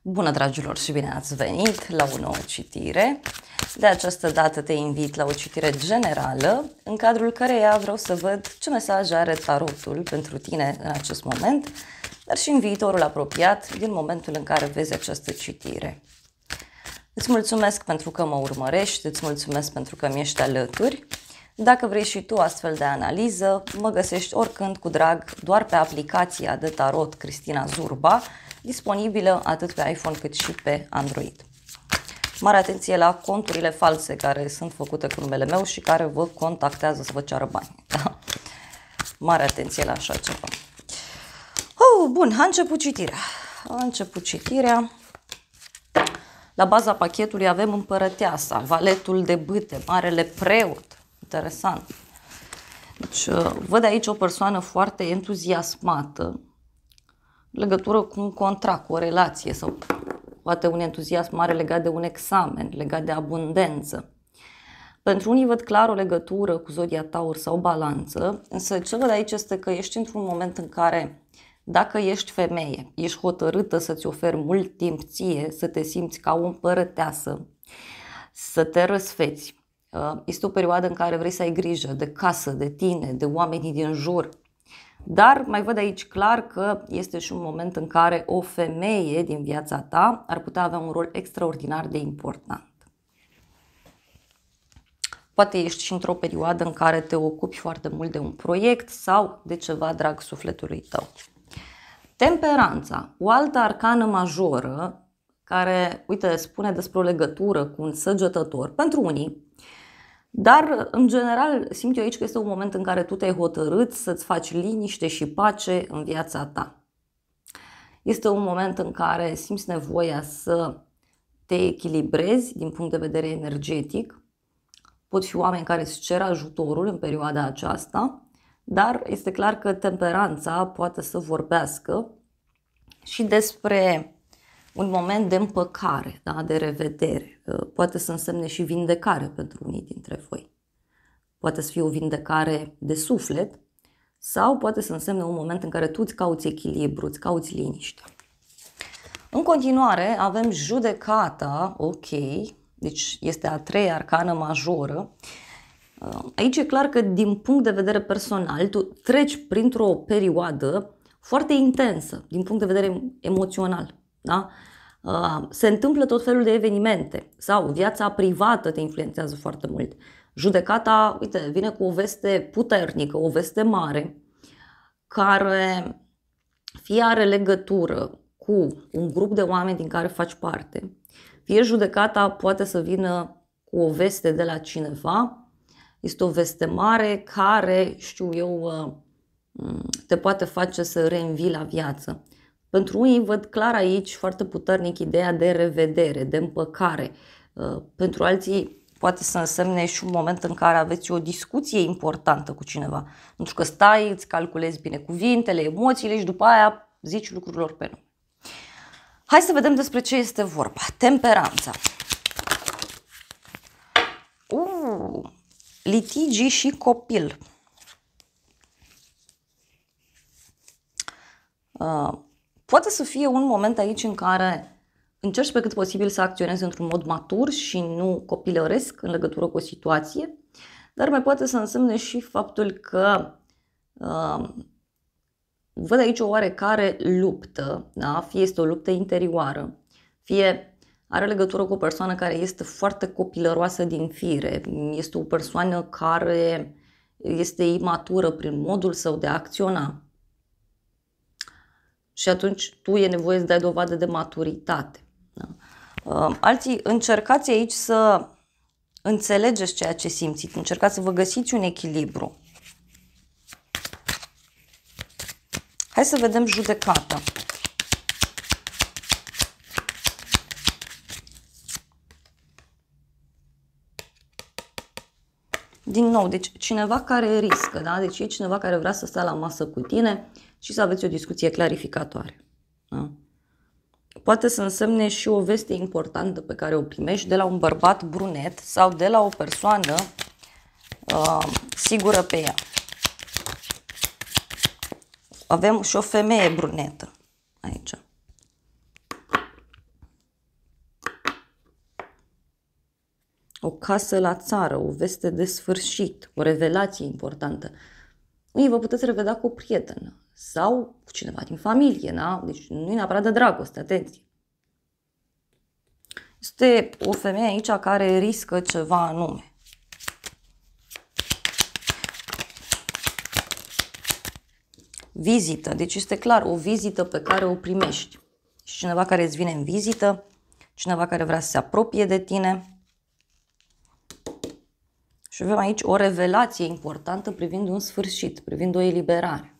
Bună, dragilor, și bine ați venit la o nouă citire. De această dată te invit la o citire generală, în cadrul căreia vreau să văd ce mesaj are tarotul pentru tine în acest moment, dar și în viitorul apropiat, din momentul în care vezi această citire. Îți mulțumesc pentru că mă urmărești, îți mulțumesc pentru că mi ești alături. Dacă vrei și tu astfel de analiză, mă găsești oricând cu drag doar pe aplicația de tarot Cristina Zurba, disponibilă atât pe iPhone cât și pe Android. Mare atenție la conturile false care sunt făcute cu numele meu și care vă contactează să vă ceară bani. Mare atenție la așa ceva. Bun, a început citirea. La baza pachetului avem împărăteasa, valetul de bâte, marele preot. Interesant. Deci, văd aici o persoană foarte entuziasmată în legătură cu un contract, cu o relație sau poate un entuziasm mare legat de un examen, legat de abundență. Pentru unii văd clar o legătură cu zodia Taur sau Balanță, însă ce văd aici este că ești într-un moment în care, dacă ești femeie, ești hotărâtă să-ți oferi mult timp ție, să te simți ca o împărăteasă, să te răsfeți. Este o perioadă în care vrei să ai grijă de casă, de tine, de oamenii din jur. Dar mai văd aici clar că este și un moment în care o femeie din viața ta ar putea avea un rol extraordinar de important. Poate ești și într-o perioadă în care te ocupi foarte mult de un proiect sau de ceva drag sufletului tău. Temperanța, o altă arcană majoră care, uite, spune despre o legătură cu un săgetător pentru unii, dar în general simt eu aici că este un moment în care tu te-ai hotărât să-ți faci liniște și pace în viața ta. Este un moment în care simți nevoia să te echilibrezi din punct de vedere energetic. Pot fi oameni care îți cer ajutorul în perioada aceasta, dar este clar că temperanța poate să vorbească și despre un moment de împăcare, da? De revedere. Poate să însemne și vindecare pentru unii dintre voi. Poate să fie o vindecare de suflet sau poate să însemne un moment în care tu îți cauți echilibru, îți cauți liniște. În continuare avem judecata, ok, deci este a treia arcană majoră. Aici e clar că din punct de vedere personal tu treci printr-o perioadă foarte intensă din punct de vedere emoțional. Da? Se întâmplă tot felul de evenimente sau viața privată te influențează foarte mult. Judecata, uite, vine cu o veste puternică, o veste mare, care fie are legătură cu un grup de oameni din care faci parte, fie judecata poate să vină cu o veste de la cineva. Este o veste mare care, știu eu, te poate face să reînvii la viață. Pentru unii văd clar aici foarte puternic ideea de revedere, de împăcare. Pentru alții poate să însemne și un moment în care aveți o discuție importantă cu cineva. Pentru că stai, îți calculezi bine cuvintele, emoțiile și după aia zici lucrurilor pe nume. Hai să vedem despre ce este vorba. Temperanța. Litigii și copil. Poate să fie un moment aici în care încerci pe cât posibil să acționezi într-un mod matur și nu copilăresc în legătură cu o situație, dar mai poate să însemne și faptul că văd aici o oarecare luptă, da? Fie este o luptă interioară, fie are legătură cu o persoană care este foarte copilăroasă din fire, este o persoană care este imatură prin modul său de a acționa. Și atunci tu e nevoie să dai dovadă de maturitate. Da? Alții, încercați aici să înțelegeți ceea ce simțiți, încercați să vă găsiți un echilibru. Hai să vedem judecata. Din nou, deci cineva care riscă, da? Deci e cineva care vrea să stea la masă cu tine și să aveți o discuție clarificatoare. Da? Poate să însemne și o veste importantă pe care o primești de la un bărbat brunet sau de la o persoană sigură pe ea. Avem și o femeie brunetă aici. o casă la țară, o veste de sfârșit, o revelație importantă. Unii vă puteți revedea cu o prietenă sau cu cineva din familie, da? Deci nu e neapărat de dragoste, atenție. Este o femeie aici care riscă ceva anume. Vizită, deci este clar o vizită pe care o primești. Și cineva care îți vine în vizită, cineva care vrea să se apropie de tine. Și avem aici o revelație importantă privind un sfârșit, privind o eliberare.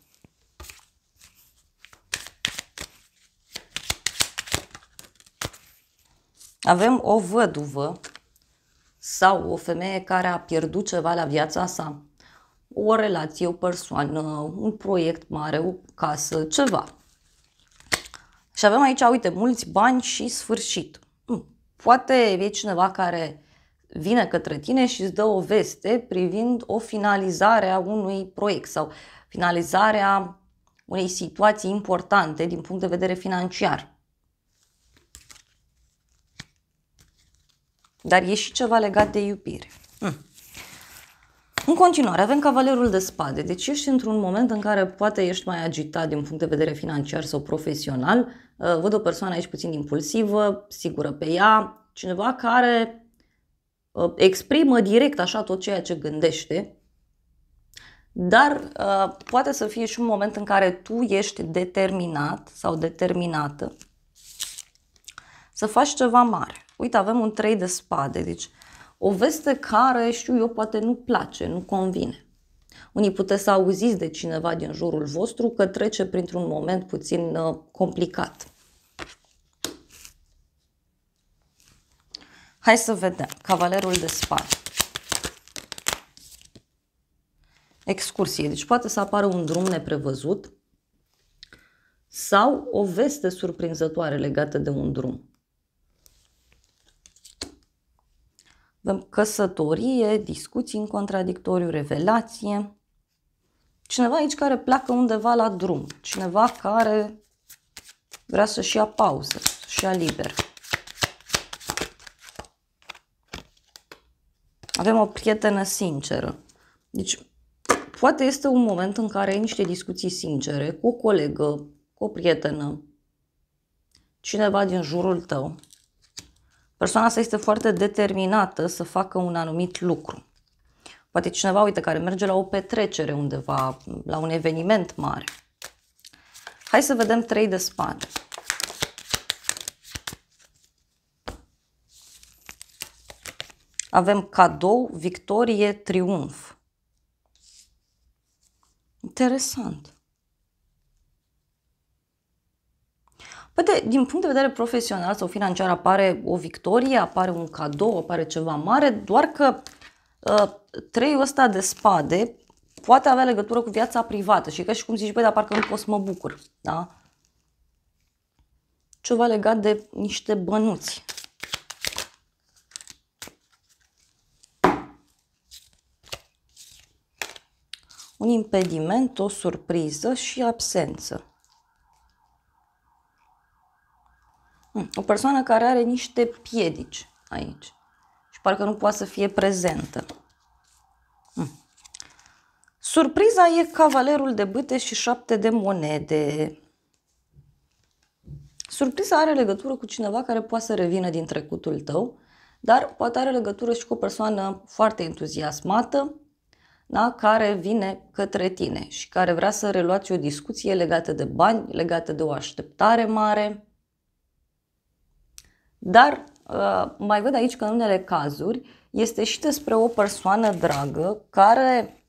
Avem o văduvă sau o femeie care a pierdut ceva la viața sa. O relație, o persoană, un proiect mare, o casă, ceva. Și avem aici, uite, mulți bani și sfârșit. Poate e cineva care vine către tine și îți dă o veste privind o finalizare a unui proiect sau finalizarea unei situații importante din punct de vedere financiar. Dar e și ceva legat de iubire. În continuare, avem cavalerul de spade. Deci ești într-un moment în care poate ești mai agitat din punct de vedere financiar sau profesional. Văd o persoană aici puțin impulsivă, sigură pe ea, cineva care exprimă direct așa tot ceea ce gândește. Dar poate să fie și un moment în care tu ești determinat sau determinată să faci ceva mare. Uite, avem un 3 de spade, deci o veste care, știu eu, poate nu place, nu convine. Unii puteți să auziți de cineva din jurul vostru că trece printr-un moment puțin complicat. Hai să vedem. Cavalerul de spade. Excursie. Deci poate să apară un drum neprevăzut sau o veste surprinzătoare legată de un drum. Avem căsătorie, discuții în contradictoriu, revelație. Cineva aici care pleacă undeva la drum. Cineva care vrea să-și ia pauză, să-și ia liber. Avem o prietenă sinceră. Deci, poate este un moment în care ai niște discuții sincere cu o colegă, cu o prietenă, cineva din jurul tău. Persoana asta este foarte determinată să facă un anumit lucru. Poate cineva, uite, care merge la o petrecere undeva, la un eveniment mare. Hai să vedem 3 de spade. Avem cadou, victorie, triumf. Interesant. Poate, din punct de vedere profesional sau financiar, apare o victorie, apare un cadou, apare ceva mare, doar că treiul ăsta de spade poate avea legătură cu viața privată și ca și cum zici, băi, dar parcă nu pot să mă bucur, da? Ceva legat de niște bănuți. Un impediment, o surpriză și absență. O persoană care are niște piedici aici și parcă nu poate să fie prezentă. Surpriza e cavalerul de bâte și 7 de monede. Surpriza are legătură cu cineva care poate să revină din trecutul tău, dar poate are legătură și cu o persoană foarte entuziasmată, da, care vine către tine și care vrea să reluați o discuție legată de bani, legată de o așteptare mare. Dar mai văd aici că în unele cazuri este și despre o persoană dragă care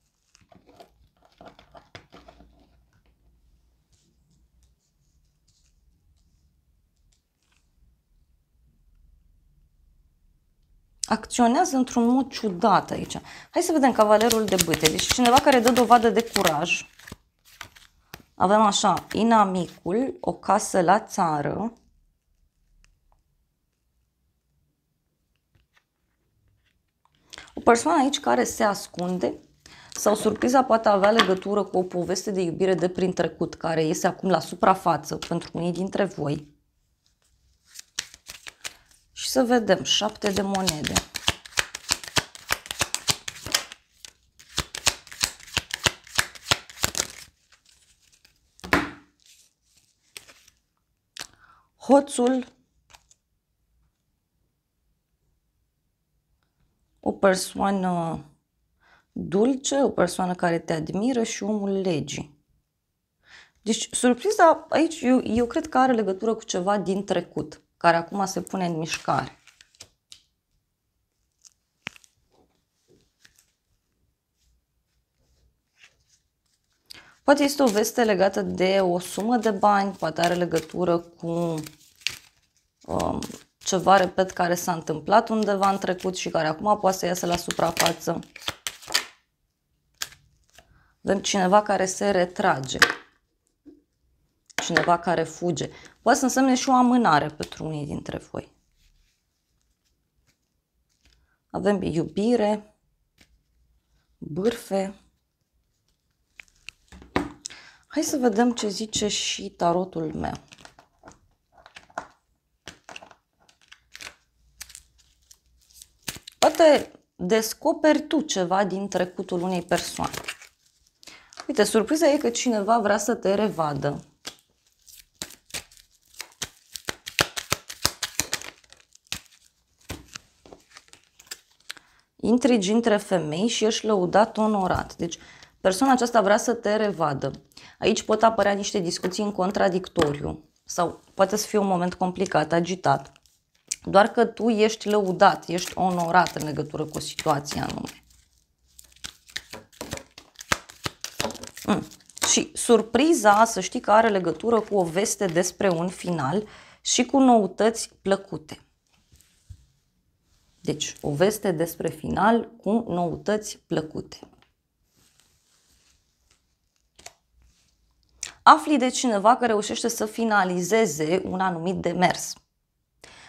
acționează într-un mod ciudat aici. Hai să vedem cavalerul de bâte. Deci cineva care dă dovadă de curaj. Avem așa, inamicul, o casă la țară. O persoană aici care se ascunde sau surpriza poate avea legătură cu o poveste de iubire de prin trecut care iese acum la suprafață pentru unii dintre voi. Și să vedem, 7 de monede. Hoțul, o persoană dulce, o persoană care te admiră și omul legii. Deci surpriza aici eu cred că are legătură cu ceva din trecut, care acum se pune în mișcare. Poate este o veste legată de o sumă de bani, poate are legătură cu ceva, repet, care s-a întâmplat undeva în trecut și care acum poate să iasă la suprafață. Avem cineva care se retrage, cineva care fuge. Poate să însemne și o amânare pentru unii dintre voi. Avem iubire, bârfe. Hai să vedem ce zice și tarotul meu. Poate descoperi tu ceva din trecutul unei persoane. Uite, surpriza e că cineva vrea să te revadă. Intrigi între femei și ești lăudat, onorat. Deci persoana aceasta vrea să te revadă. Aici pot apărea niște discuții în contradictoriu sau poate să fie un moment complicat, agitat. Doar că tu ești lăudat, ești onorat în legătură cu o situație anume. Și surpriza, să știi că are legătură cu o veste despre un final și cu noutăți plăcute. Deci, o veste despre final cu noutăți plăcute. Afli de cineva că reușește să finalizeze un anumit demers.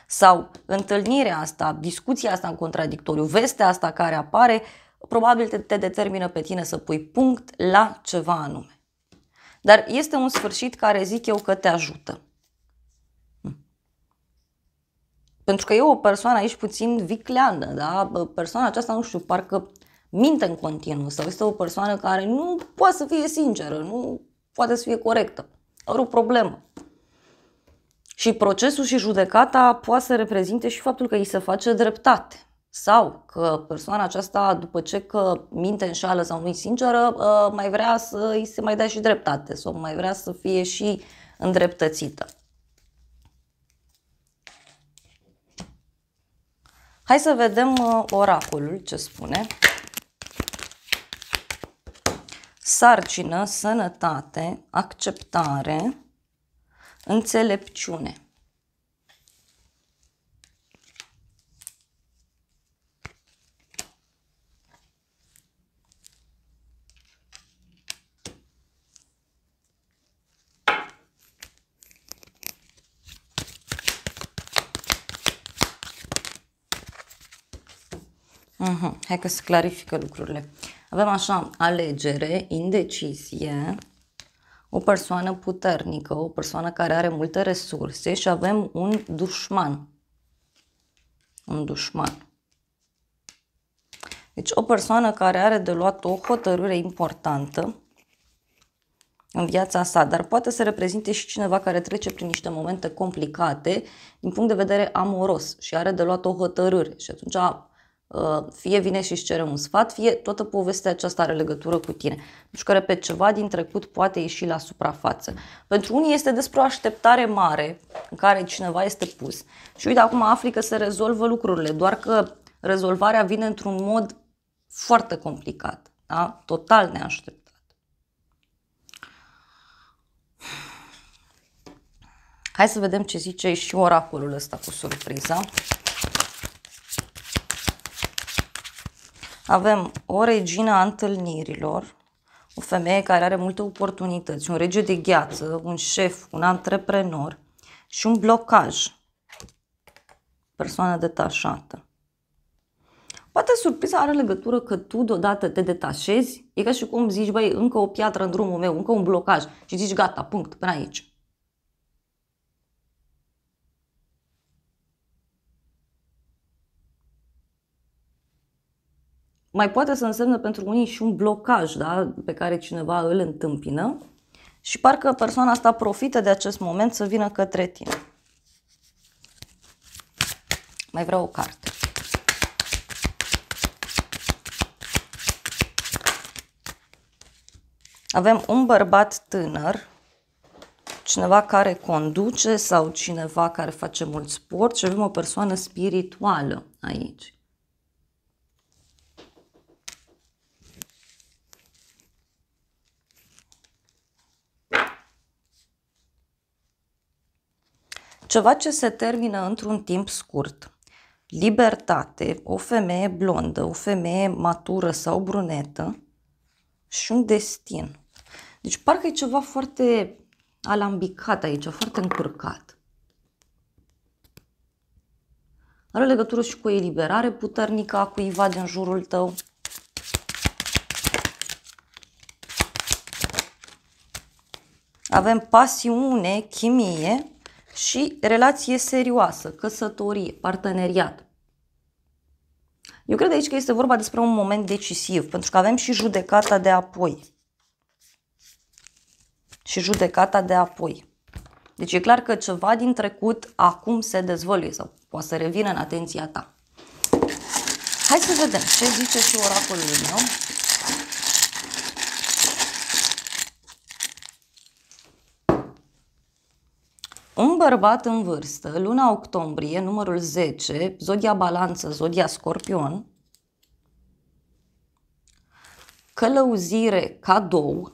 Sau întâlnirea asta, discuția asta în contradictoriu, vestea asta care apare, probabil te determină pe tine să pui punct la ceva anume. Dar este un sfârșit care zic eu că te ajută. Pentru că e o persoană aici puțin vicleană, da? Persoana aceasta, nu știu, parcă minte în continuu sau este o persoană care nu poate să fie sinceră, nu poate să fie corectă. Are o problemă. Și procesul și judecata poate să reprezinte și faptul că îi se face dreptate. Sau că persoana aceasta, după ce că minte, înșală sau nu-i sinceră, mai vrea să îi se mai dea și dreptate sau mai vrea să fie și îndreptățită. Hai să vedem oracolul ce spune. Sarcină, sănătate, acceptare, înțelepciune. Hai că se clarifică lucrurile. Avem așa, alegere, indecizie, o persoană puternică, o persoană care are multe resurse și avem un dușman. Un dușman. Deci o persoană care are de luat o hotărâre importantă în viața sa, dar poate să reprezinte și cineva care trece prin niște momente complicate din punct de vedere amoros și are de luat o hotărâre și atunci fie vine și își cere un sfat, fie toată povestea aceasta are legătură cu tine. Deci că, repet, ceva din trecut poate ieși la suprafață. Pentru unii este despre o așteptare mare în care cineva este pus. Și uite, acum afli că se rezolvă lucrurile, doar că rezolvarea vine într-un mod foarte complicat, da? Total neașteptat. Hai să vedem ce zice și oracolul ăsta cu surpriza. Avem o regină a întâlnirilor, o femeie care are multe oportunități, un rege de gheață, un șef, un antreprenor și un blocaj. Persoană detașată. Poate surpriza are legătură că tu deodată te detașezi, e ca și cum zici, băi, încă o piatră în drumul meu, încă un blocaj și zici gata, punct, până aici. Mai poate să însemne pentru unii și un blocaj, da, pe care cineva îl întâmpină și parcă persoana asta profită de acest moment să vină către tine. Mai vreau o carte. Avem un bărbat tânăr, cineva care conduce sau cineva care face mult sport și avem o persoană spirituală aici. Ceva ce se termină într-un timp scurt. Libertate, o femeie blondă, o femeie matură sau brunetă și un destin. Deci parcă e ceva foarte alambicat aici, foarte încurcat. Are legătură și cu o eliberare puternică a cuiva din jurul tău. Avem pasiune, chimie și relație serioasă, căsătorie, parteneriat. Eu cred aici că este vorba despre un moment decisiv, pentru că avem și judecata de apoi. Și judecata de apoi. Deci e clar că ceva din trecut acum se dezvăluie sau poate să revină în atenția ta. Hai să vedem ce zice și oracolul meu. Un bărbat în vârstă, luna octombrie, numărul 10, zodia Balanță, zodia Scorpion, călăuzire, cadou,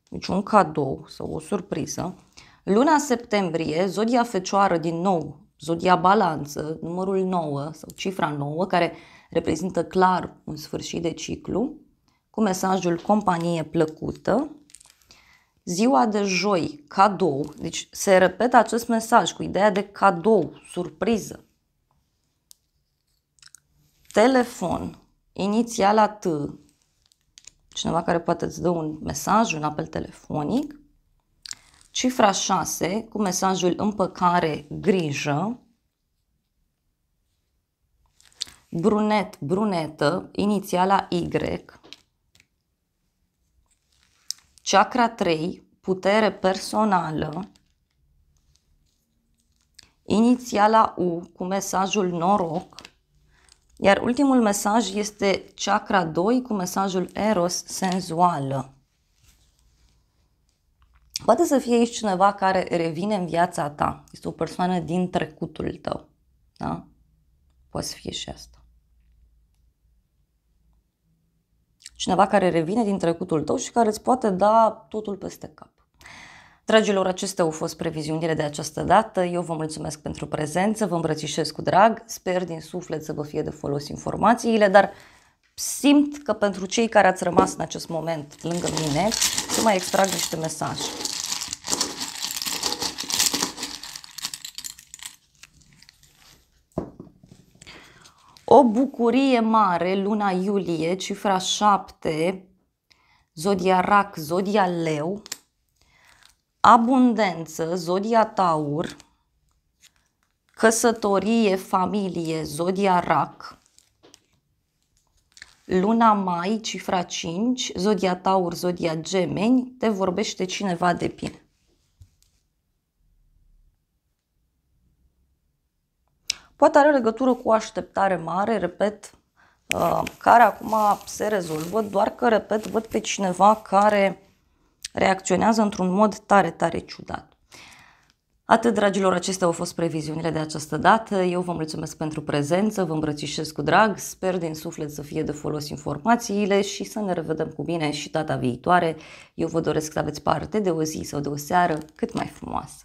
deci un cadou sau o surpriză. Luna septembrie, zodia Fecioară din nou, zodia Balanță, numărul 9 sau cifra 9, care reprezintă clar un sfârșit de ciclu, cu mesajul companie plăcută. Ziua de joi, cadou, deci se repetă acest mesaj cu ideea de cadou, surpriză. Telefon, inițiala T, cineva care poate îți dă un mesaj, un apel telefonic. Cifra 6 cu mesajul împăcare, grijă. Brunet, brunetă, inițiala Y. Chakra 3, putere personală. Inițiala U cu mesajul noroc. Iar ultimul mesaj este chakra 2 cu mesajul eros, senzuală. Poate să fie aici cineva care revine în viața ta. Este o persoană din trecutul tău. Da? Poate să fie și asta. Cineva care revine din trecutul tău și care îți poate da totul peste cap. Dragilor, acestea au fost previziunile de această dată. Eu vă mulțumesc pentru prezență, vă îmbrățișez cu drag. Sper din suflet să vă fie de folos informațiile, dar simt că pentru cei care ați rămas în acest moment lângă mine, să mai extrag niște mesaje. O bucurie mare, luna iulie, cifra 7, zodia Rac, zodia Leu, abundență, zodia Taur, căsătorie, familie, zodia Rac, luna mai, cifra 5, zodia Taur, zodia Gemeni, te vorbește cineva de bine. Poate are legătură cu o așteptare mare, repet, care acum se rezolvă, doar că, repet, văd pe cineva care reacționează într-un mod tare, tare ciudat. Atât, dragilor, acestea au fost previziunile de această dată. Eu vă mulțumesc pentru prezență, vă îmbrățișez cu drag, sper din suflet să fie de folos informațiile și să ne revedem cu bine și data viitoare. Eu vă doresc să aveți parte de o zi sau de o seară cât mai frumoasă.